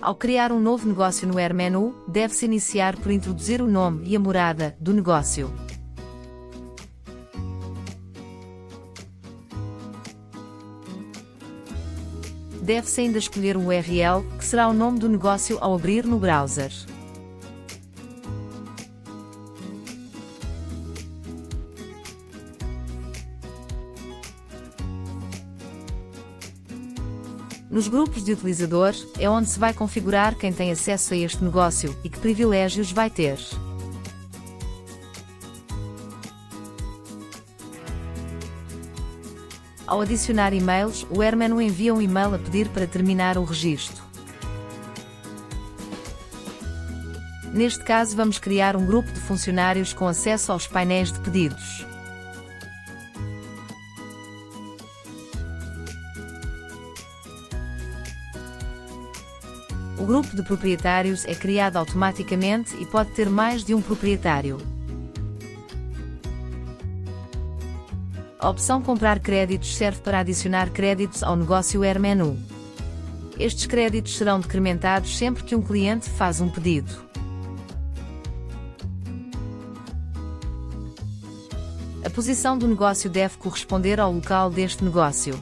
Ao criar um novo negócio no AirMenu, deve-se iniciar por introduzir o nome e a morada do negócio. Deve-se ainda escolher o URL, que será o nome do negócio ao abrir no browser. Nos grupos de utilizadores, é onde se vai configurar quem tem acesso a este negócio e que privilégios vai ter. Ao adicionar e-mails, o AirMenu envia um e-mail a pedir para terminar o registro. Neste caso, vamos criar um grupo de funcionários com acesso aos painéis de pedidos. O grupo de proprietários é criado automaticamente e pode ter mais de um proprietário. A opção Comprar créditos serve para adicionar créditos ao negócio AirMenu. Estes créditos serão decrementados sempre que um cliente faz um pedido. A posição do negócio deve corresponder ao local deste negócio.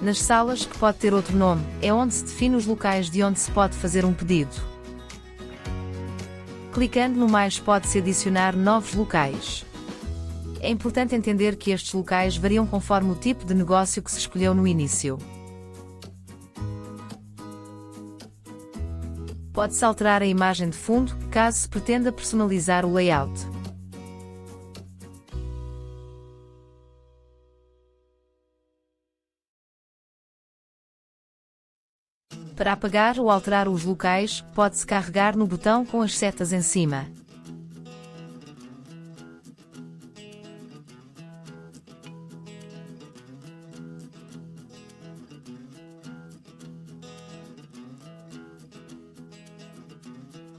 Nas salas, que pode ter outro nome, é onde se define os locais de onde se pode fazer um pedido. Clicando no mais pode-se adicionar novos locais. É importante entender que estes locais variam conforme o tipo de negócio que se escolheu no início. Pode-se alterar a imagem de fundo, caso se pretenda personalizar o layout. Para apagar ou alterar os locais, pode-se carregar no botão com as setas em cima.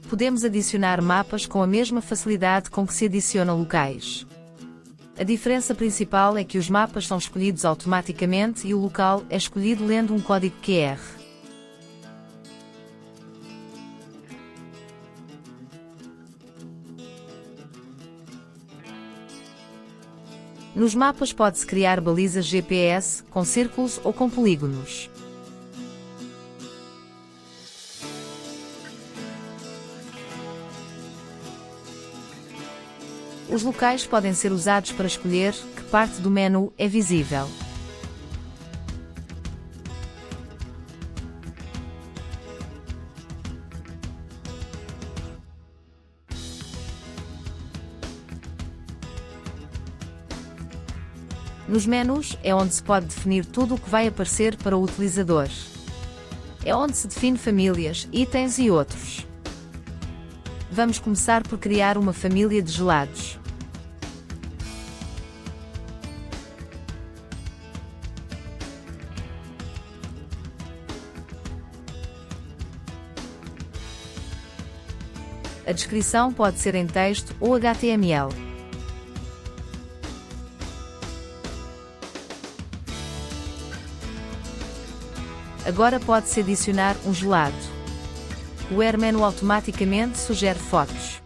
Podemos adicionar mapas com a mesma facilidade com que se adiciona locais. A diferença principal é que os mapas são escolhidos automaticamente e o local é escolhido lendo um código QR. Nos mapas pode-se criar balizas GPS, com círculos ou com polígonos. Os locais podem ser usados para escolher que parte do menu é visível. Nos menus, é onde se pode definir tudo o que vai aparecer para o utilizador. É onde se define famílias, itens e outros. Vamos começar por criar uma família de gelados. A descrição pode ser em texto ou HTML. Agora pode-se adicionar um gelado. O AirMenu automaticamente sugere fotos.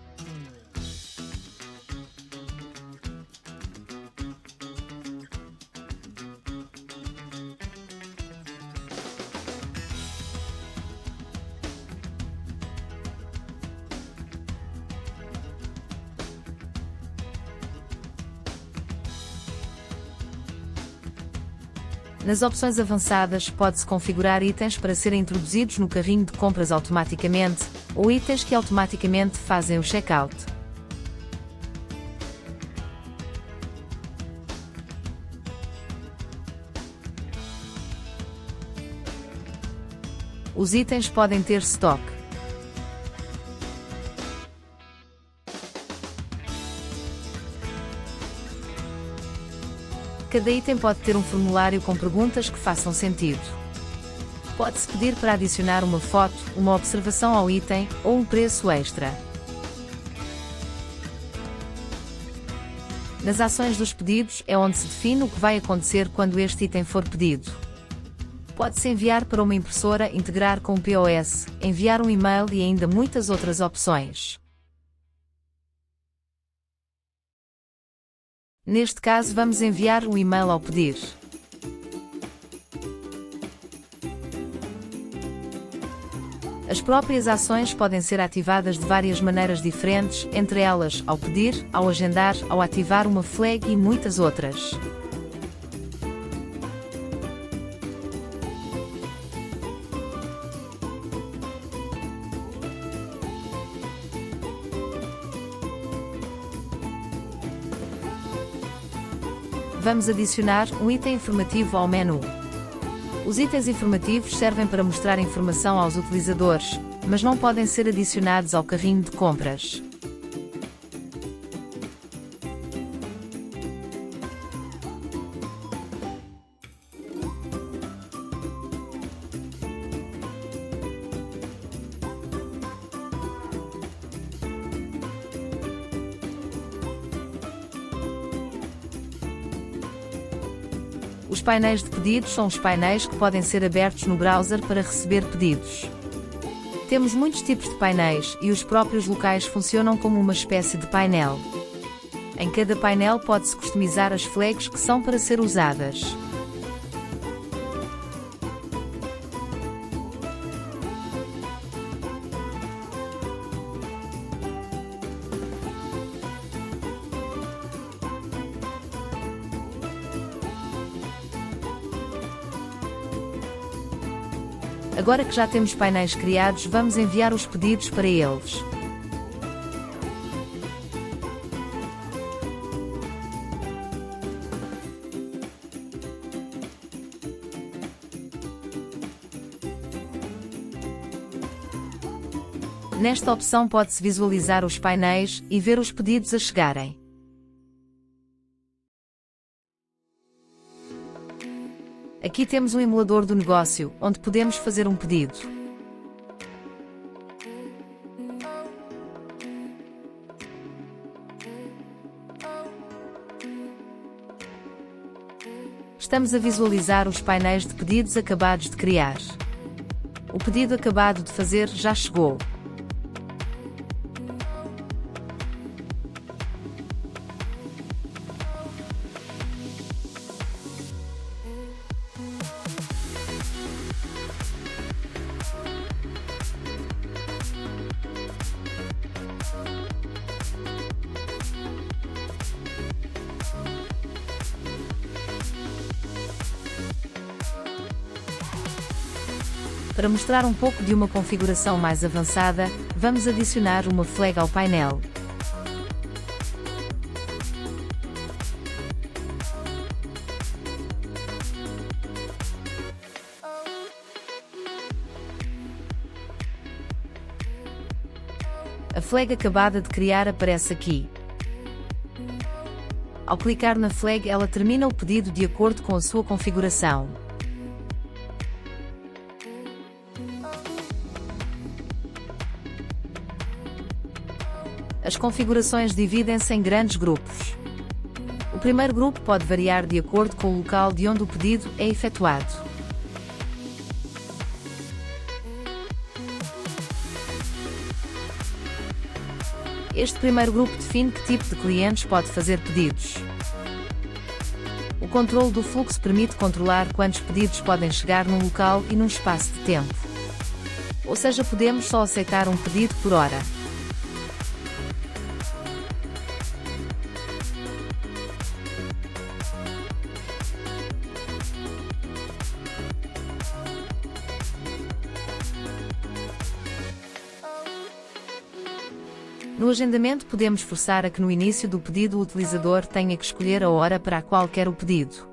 Nas opções avançadas, pode-se configurar itens para serem introduzidos no carrinho de compras automaticamente, ou itens que automaticamente fazem o checkout. Os itens podem ter stock. Cada item pode ter um formulário com perguntas que façam sentido. Pode-se pedir para adicionar uma foto, uma observação ao item, ou um preço extra. Nas ações dos pedidos é onde se define o que vai acontecer quando este item for pedido. Pode-se enviar para uma impressora, integrar com o POS, enviar um e-mail e ainda muitas outras opções. Neste caso vamos enviar um e-mail ao pedir. As próprias ações podem ser ativadas de várias maneiras diferentes, entre elas, ao pedir, ao agendar, ao ativar uma flag e muitas outras. Vamos adicionar um item informativo ao menu. Os itens informativos servem para mostrar informação aos utilizadores, mas não podem ser adicionados ao carrinho de compras. Os painéis de pedidos são os painéis que podem ser abertos no browser para receber pedidos. Temos muitos tipos de painéis e os próprios locais funcionam como uma espécie de painel. Em cada painel pode-se customizar as flags que são para ser usadas. Agora que já temos painéis criados, vamos enviar os pedidos para eles. Nesta opção pode-se visualizar os painéis e ver os pedidos a chegarem. Aqui temos um emulador do negócio, onde podemos fazer um pedido. Estamos a visualizar os painéis de pedidos acabados de criar. O pedido acabado de fazer já chegou. Para mostrar um pouco de uma configuração mais avançada, vamos adicionar uma flag ao painel. A flag acabada de criar aparece aqui. Ao clicar na flag, ela termina o pedido de acordo com a sua configuração. As configurações dividem-se em grandes grupos. O primeiro grupo pode variar de acordo com o local de onde o pedido é efetuado. Este primeiro grupo define que tipo de clientes pode fazer pedidos. O controle do fluxo permite controlar quantos pedidos podem chegar num local e num espaço de tempo. Ou seja, podemos só aceitar um pedido por hora. No agendamento podemos forçar a que no início do pedido o utilizador tenha que escolher a hora para a qual quer o pedido.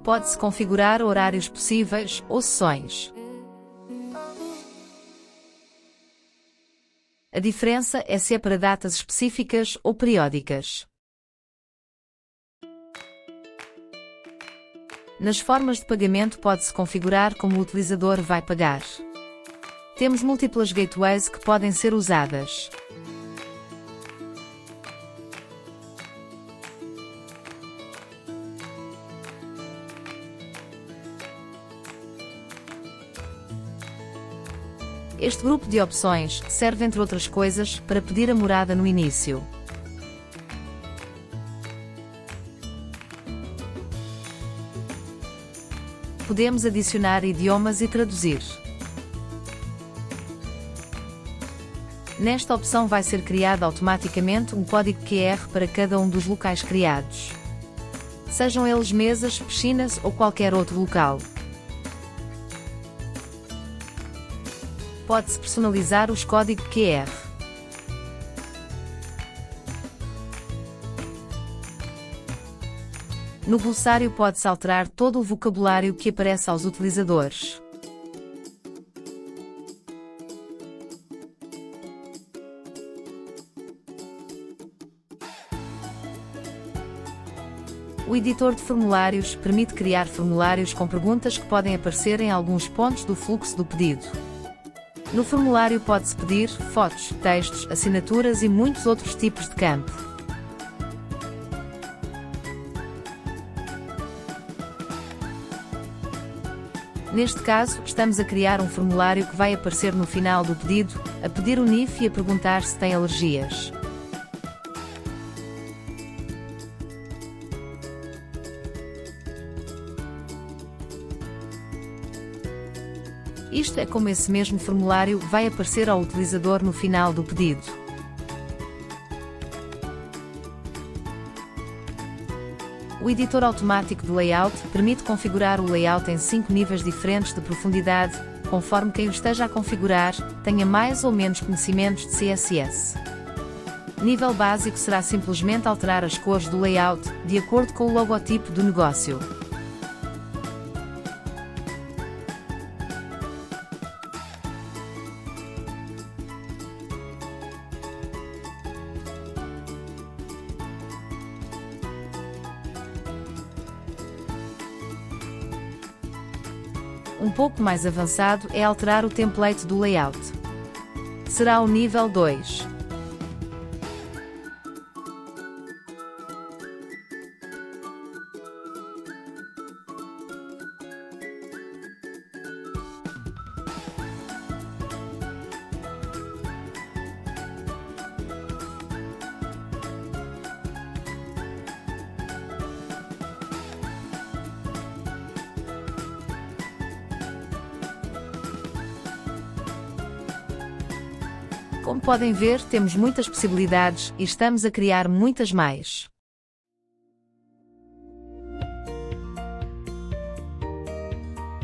Pode-se configurar horários possíveis ou sessões. A diferença é se é para datas específicas ou periódicas. Nas formas de pagamento pode-se configurar como o utilizador vai pagar. Temos múltiplas gateways que podem ser usadas. Este grupo de opções serve, entre outras coisas, para pedir a morada no início. Podemos adicionar idiomas e traduzir. Nesta opção vai ser criado automaticamente um código QR para cada um dos locais criados. Sejam eles mesas, piscinas ou qualquer outro local. Pode-se personalizar os códigos QR. No glossário pode-se alterar todo o vocabulário que aparece aos utilizadores. O editor de formulários permite criar formulários com perguntas que podem aparecer em alguns pontos do fluxo do pedido. No formulário pode-se pedir fotos, textos, assinaturas e muitos outros tipos de campo. Neste caso, estamos a criar um formulário que vai aparecer no final do pedido, a pedir o NIF e a perguntar se tem alergias. Isto é como esse mesmo formulário vai aparecer ao utilizador no final do pedido. O editor automático de layout permite configurar o layout em 5 níveis diferentes de profundidade, conforme quem o esteja a configurar tenha mais ou menos conhecimentos de CSS. Nível básico será simplesmente alterar as cores do layout, de acordo com o logotipo do negócio. Um pouco mais avançado é alterar o template do layout. Será o nível 2. Como podem ver, temos muitas possibilidades e estamos a criar muitas mais.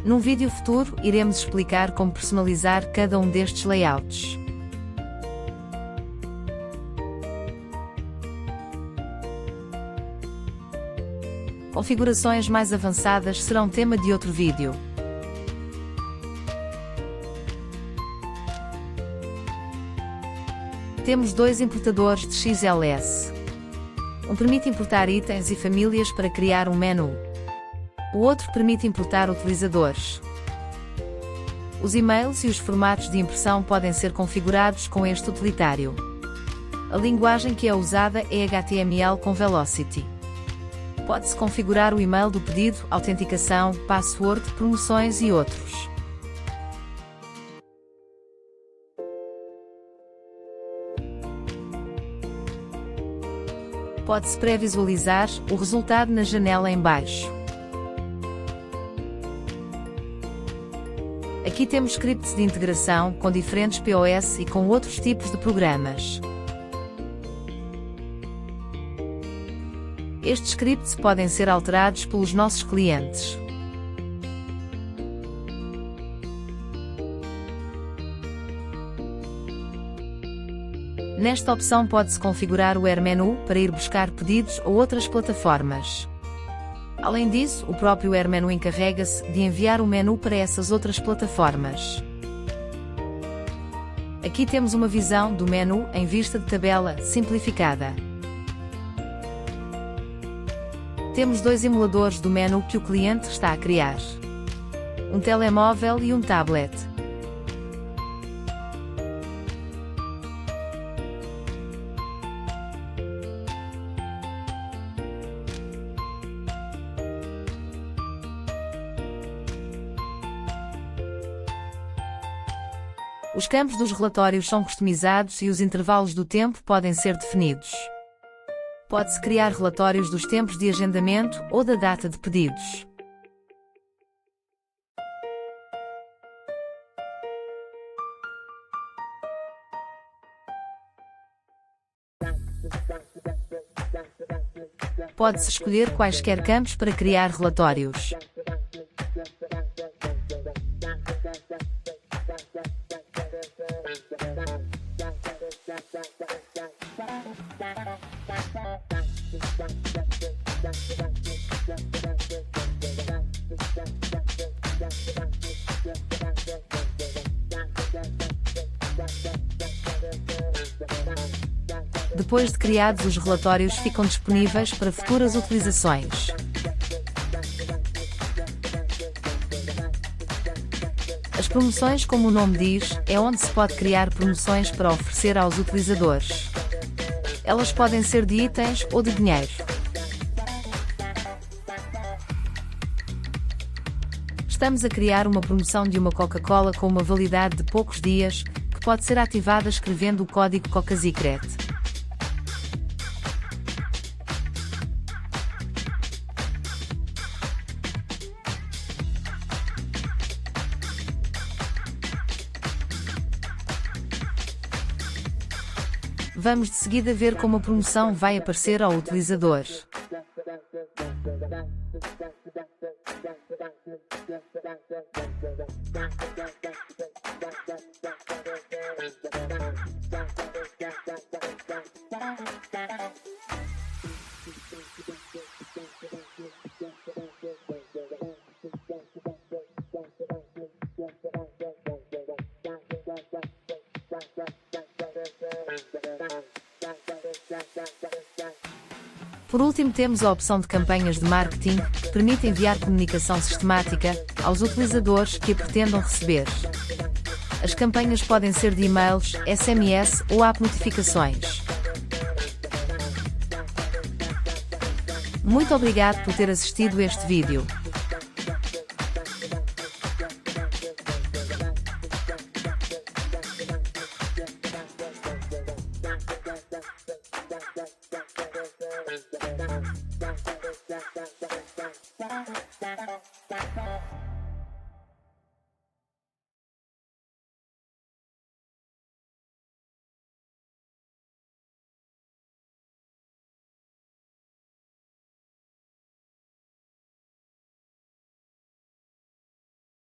Num vídeo futuro, iremos explicar como personalizar cada um destes layouts. Configurações mais avançadas serão tema de outro vídeo. Temos dois importadores de XLS. Um permite importar itens e famílias para criar um menu. O outro permite importar utilizadores. Os e-mails e os formatos de impressão podem ser configurados com este utilitário. A linguagem que é usada é HTML com Velocity. Pode-se configurar o e-mail do pedido, autenticação, password, promoções e outros. Pode-se pré-visualizar o resultado na janela em baixo. Aqui temos scripts de integração com diferentes POS e com outros tipos de programas. Estes scripts podem ser alterados pelos nossos clientes. Nesta opção pode-se configurar o AirMenu para ir buscar pedidos ou outras plataformas. Além disso, o próprio AirMenu encarrega-se de enviar o menu para essas outras plataformas. Aqui temos uma visão do menu em vista de tabela simplificada. Temos dois emuladores do menu que o cliente está a criar. Um telemóvel e um tablet. Os campos dos relatórios são customizados e os intervalos do tempo podem ser definidos. Pode-se criar relatórios dos tempos de agendamento ou da data de pedidos. Pode-se escolher quaisquer campos para criar relatórios. Depois de criados, os relatórios ficam disponíveis para futuras utilizações. As promoções, como o nome diz, é onde se pode criar promoções para oferecer aos utilizadores. Elas podem ser de itens ou de dinheiro. Estamos a criar uma promoção de uma Coca-Cola com uma validade de poucos dias, que pode ser ativada escrevendo o código CocaSecret. Vamos de seguida ver como a promoção vai aparecer ao utilizador. Por último, temos a opção de campanhas de marketing, que permite enviar comunicação sistemática aos utilizadores que a pretendam receber. As campanhas podem ser de e-mails, SMS ou app notificações. Muito obrigado por ter assistido este vídeo.